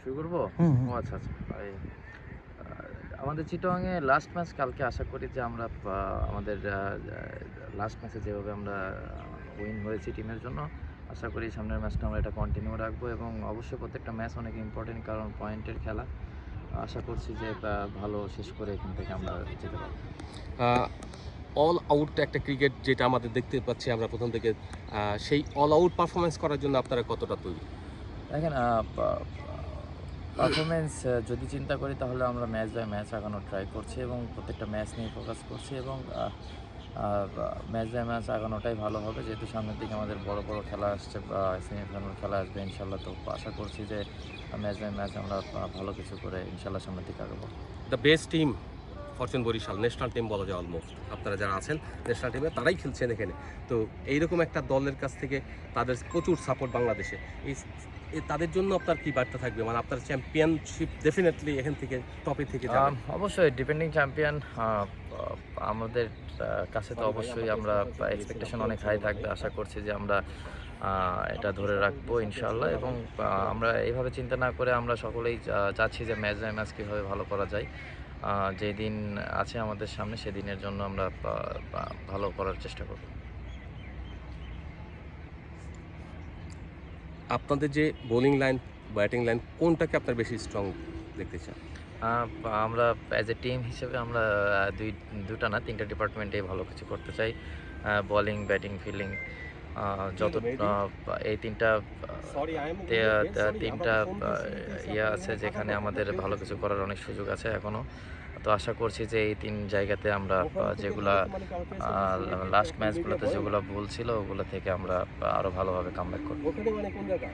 শুরু করব? হুম, ও হুম। আচ্ছা, আচ্ছা। আমাদের চিটাগংয়ে লাস্ট ম্যাচ কালকে আশা করি যে আমরা আমাদের লাস্ট ম্যাচে যেভাবে আমরা উইন হয়েছি টিমের জন্য, আশা করি সামনের ম্যাচটা আমরা এটা কন্টিনিউ রাখবো এবং অবশ্যই প্রত্যেকটা ম্যাচ অনেক ইম্পোর্টেন্ট কারণ পয়েন্টের খেলা। আশা করছি যে ভালো শেষ করে এখান থেকে আমরা যেতে পারবো। আ অল আউট একটা ক্রিকেট যেটা আমাদের দেখতে পাচ্ছি আমরা ১ম থেকে সেই অল আউট পারফরম্যান্স করার জন্য আপনারা কতটা তৈরি? দেখেন পা পা পারফরম্যান্স যদি চিন্তা করি তাহলে আমরা ম্যাচ বাই ম্যাচ আগানোর ট্রাই করছি এবং প্রত্যেকটা ম্যাচ নিয়ে ফোকাস করছি এবং আ বা ম্যাচ বাই ম্যাচ আগানোটাই ভালো হবে। যেহেতু সামনের দিকে আমাদের বড়, বড় খেলা আসছে বা সেমিফাইনাল খেলা আসবে ইনশাআল্লাহ। তো আশা করছি যে ম্যাচ বাই ম্যাচ আমরা ভালো কিছু করে ইনশাআল্লাহ সামনের দিকে আগাবো। The best team fortune Barishal national team বলা যায় অলমোস্ট। আপনারা যারা আছেন ন্যাশনাল টিমে তারাই খেলছেন এখানে। তো এইরকম একটা দলের কাছ থেকে তাদের প্রচুর সাপোর্ট বাংলাদেশে। এই তাদের জন্য আপনার কি বার্তা থাকবে? মানে আপনার চ্যাম্পিয়নশিপ ডেফিনিটলি এখান থেকে টপে থেকে যাবে। অবশ্যই ডিফেন্ডিং চ্যাম্পিয়ন আ আ আমাদের কাছে তো সরি ভাই অবশ্যই আমরা আমরা পেছনে চলে গেছিলাম। এক্সপেকটেশন সরি, অনেক হাই সরি ভাই। থাকবে। আশা করছি যে আমরা এটা ধরে রাখবো ইনশাআল্লাহ এবং আমরা এভাবে চিন্তা না করে আমরা সকলেই চাচ্ছি যে ম্যাচ বাই ম্যাচ কীভাবে ভালো করা যায়। আ যেদিন আছে আমাদের সামনে সেদিনের জন্য আমরা পা পা ভালো করার চেষ্টা করব। আপনাদের যে বোলিং লাইন, ব্যাটিং লাইন কোনটাকে আপনার বেশি স্ট্রং দেখতে চান? আ আমরা অ্যাজ এ টিম হিসেবে আমরা ২ টা না ৩ টা ডিপার্টমেন্টেই ভালো কিছু করতে চাই। বোলিং, ব্যাটিং, ফিল্ডিং আ যত আ এই ৩ টা আ সরি আই এম তে ভেরি তে সরি ৩ আমরা টা তো ফোন আ দিয়েছি ডিটেইলস ইয়ে আপনার আছে এখানে টাকা যেখানে ঢোকানো আমাদের কেউ ভালো কিছু দেখবে। করার অনেক সুযোগ আছে এখনো। তো আশা করছি যে এই ৩ জায়গাতে আমরা ওখান থেকে যেগুলা ঢুকেছে মানে কি আমার আ ফেসবুক আছে লাস্ট মিডিয়া ম্যাচগুলোতে বয় না। যেগুলা ভুল ছিল ওগুলো থেকে আমরা আরো ভালোভাবে কামব্যাক করব। ওখানে মানে কোন জায়গা?